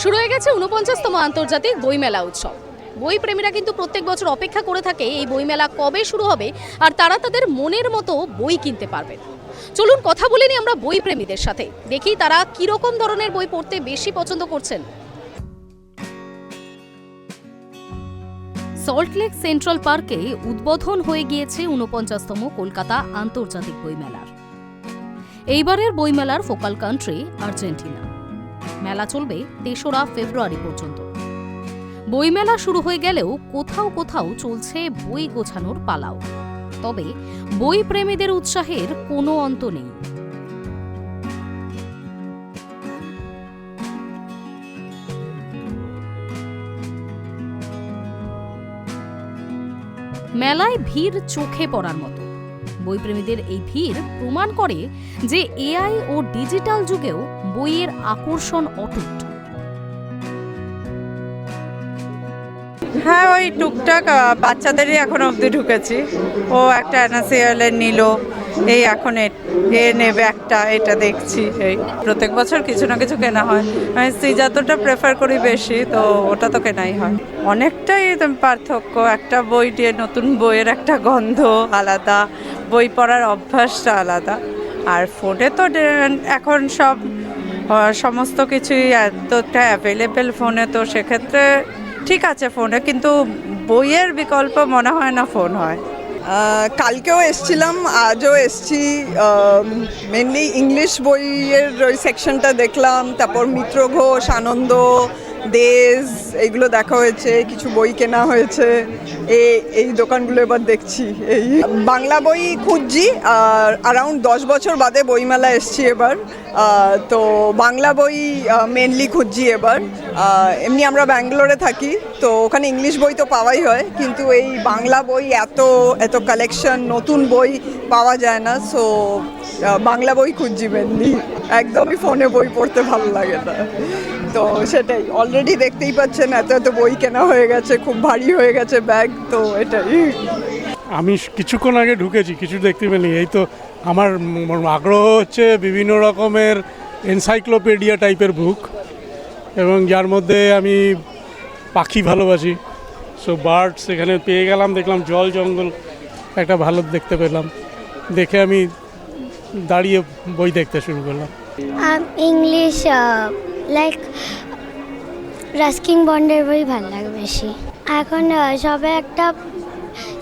শুরু হয়ে গেছে ৪৯তম আন্তর্জাতিক বইমেলা উৎসব। বই প্রেমীরা কিন্তু প্রত্যেক বছর অপেক্ষা করে থাকে এই বইমেলা কবে শুরু হবে আর তারা তাদের মনের মতো বই কিনতে পারবেন। চলুন কথা বলে নিই আমরা বই প্রেমীদের সাথে, দেখি তারা কিরকম ধরনের বই পড়তে বেশি পছন্দ করছেন। সল্টলেক সেন্ট্রাল পার্কে উদ্বোধন হয়ে গিয়েছে ৪৯তম কলকাতা আন্তর্জাতিক বইমেলার। এইবারের বইমেলার ফোকাল কান্ট্রি আর্জেন্টিনা। মেলা চলবে ৩রা ফেব্রুয়ারি পর্যন্ত। বইমেলা শুরু হয়ে গেলেও কোথাও কোথাও চলছে বই গোছানোর পালাও। তবে বই প্রেমীদের উৎসাহের কোনো অন্ত নেই। মেলায় ভিড় চোখে পড়ার মতো। বইপ্রেমীদের এই ভিড় প্রমাণ করে যে এআই ও ডিজিটাল যুগেও বইয়ের আকর্ষণ অটুট। হ্যাঁ, ওই টুকটাক বাচ্চাদেরই এখন অবধি ঢুকেছি। ও একটা অ্যানাসিয়ালের নিল, এই এখন এ নেবে একটা, এটা দেখছি। এই প্রত্যেক বছর কিছু না কিছু কেনা হয়। আমি শ্রীজাতটা প্রেফার করি বেশি, তো ওটা তো কেনাই হয়। অনেকটাই পার্থক্য। একটা বই দিয়ে নতুন বইয়ের একটা গন্ধ আলাদা, বই পড়ার অভ্যাসটা আলাদা। আর ফোনে তো এখন সমস্ত কিছুই এতটা অ্যাভেলেবেল ফোনে, তো সেক্ষেত্রে ঠিক আছে ফোনে, কিন্তু বইয়ের বিকল্প মনে হয় না ফোন হয়। কালকেও এসছিলাম, আজও এসছি। মেনলি ইংলিশ বইয়ের ওই সেকশনটা দেখলাম, তারপর মিত্র ঘোষ, আনন্দ, দেশ, এইগুলো দেখা হয়েছে। কিছু বই কেনা হয়েছে, এই দোকানগুলো এবার দেখছি। এই বাংলা বই খুঁজছি, আর অ্যারাউন্ড 10 বছর বাদে বইমেলা এসছি এবার। তো বাংলা বই মেনলি খুঁজছি এবার। এমনি আমরা ব্যাঙ্গালোরে থাকি, তো ওখানে ইংলিশ বই তো পাওয়াই হয়, কিন্তু এই বাংলা বই এত কালেকশন, নতুন বই পাওয়া যায় না। সো বাংলা বই খুঁজছি মেনলি। একদমই ফোনে বই পড়তে ভালো লাগে না, তো সেটাই। অলরেডি দেখতেই পাচ্ছেন এত বই কেনা হয়ে গেছে, খুব ভারী হয়ে গেছে ব্যাগ, তো এটাই। আমি কিছুক্ষণ আগে ঢুকেছি, কিছু দেখতে পেলি। এই তো আমার আগ্রহ হচ্ছে বিভিন্ন রকমের এনসাইক্লোপিডিয়া টাইপের বুক, এবং যার মধ্যে আমি পাখি ভালোবাসি। সো বার্ডস এখানে পেয়ে গেলাম, দেখলাম জল জঙ্গল একটা ভালো দেখতে পেলাম, দেখে আমি দাঁড়িয়ে বই দেখতে শুরু করলাম। ইংলিশ লাইক রাস্কিন বন্ডের বই ভালো লাগে বেশি। এখন সবে একটা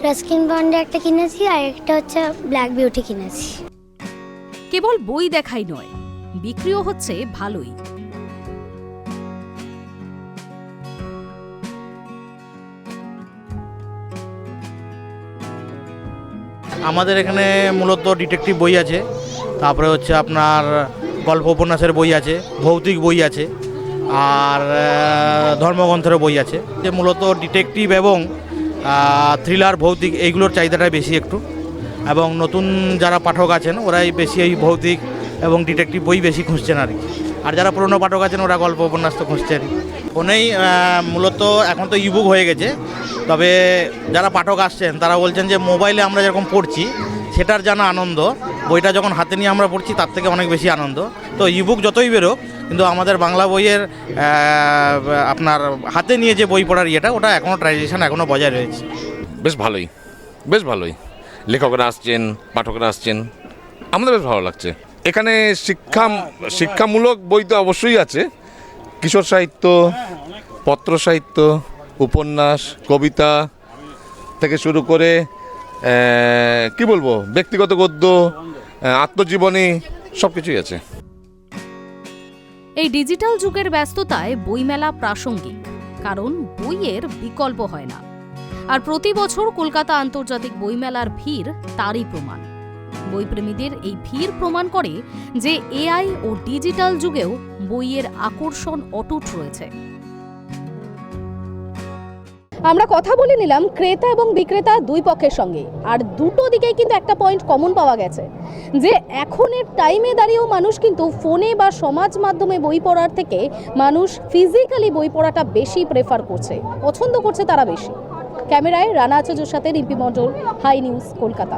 রাস্কিন বন্ডে একটা কিনেছি, আর একটা হচ্ছে ব্ল্যাক বিউটি কিনেছি। কেবল বই দেখাই নয়, বিক্রিও হচ্ছে ভালোই। আমাদের এখানে মূলত ডিটেকটিভ বই আছে, তারপরে হচ্ছে আপনার গল্প উপন্যাসের বই আছে, ভৌতিক বই আছে, আর ধর্মগ্রন্থের বই আছে। যে মূলত ডিটেকটিভ এবং থ্রিলার, ভৌতিক এইগুলোর চাহিদাটা বেশি একটু, এবং নতুন যারা পাঠক আছেন ওরাই বেশি এই ভৌতিক এবং ডিটেকটিভ বই বেশি খুঁজছেন আর কি। আর যারা পুরনো পাঠক আছেন ওরা গল্প উপন্যাস তো খুঁজছেন। ফোনেই মূলত এখন তো ইবুক হয়ে গেছে, তবে যারা পাঠক আসছেন তারা বলছেন যে মোবাইলে আমরা যেরকম পড়ছি সেটার জানা আনন্দ, বইটা যখন হাতে নিয়ে আমরা পড়ছি তার থেকে অনেক বেশি আনন্দ। তো ইবুক যতই বেরোক, কিন্তু আমাদের বাংলা বইয়ের আপনার হাতে নিয়ে যে বই পড়ার ইয়েটা, ওটা এখনও ট্র্যাডিশন এখনও বজায় রয়েছে। বেশ ভালোই লেখকরা আসছেন, পাঠকরা আসছেন, আমাদের বেশ ভালো লাগছে। এখানে শিক্ষামূলক বই তো অবশ্যই আছে, কিশোর সাহিত্য, পত্র সাহিত্য, উপন্যাস, কবিতা থেকে শুরু করে কি বলবো, ব্যক্তিগত গদ্য, আত্মজীবনী, সব কিছুই আছে। এই ডিজিটাল যুগের ব্যস্ততায় বইমেলা প্রাসঙ্গিক, কারণ বইয়ের বিকল্প হয় না। আর প্রতি বছর কলকাতা আন্তর্জাতিক বইমেলার ভিড় তারই প্রমাণ। বইপ্রেমীদের এই ভিড় প্রমাণ করে যে এআই ও ডিজিটাল যুগেও বইয়ের আকর্ষণ অটুট রয়েছে। আমরা কথা বলে নিলাম ক্রেতা এবং বিক্রেতা দুই পক্ষের সঙ্গে, আর দুটো দিকেই কিন্তু একটা পয়েন্ট কমন পাওয়া গেছে, যে এখনের টাইমে দাঁড়িয়েও মানুষ কিন্তু ফোনে বা সমাজ মাধ্যমে বই পড়ার থেকে মানুষ ফিজিক্যালি বই পড়াটা বেশি প্রেফার করছে, পছন্দ করছে তারা বেশি। ক্যামেরায় রানা আচার্যের সাথে রিম্পি মণ্ডল, হাই নিউজ, কলকাতা।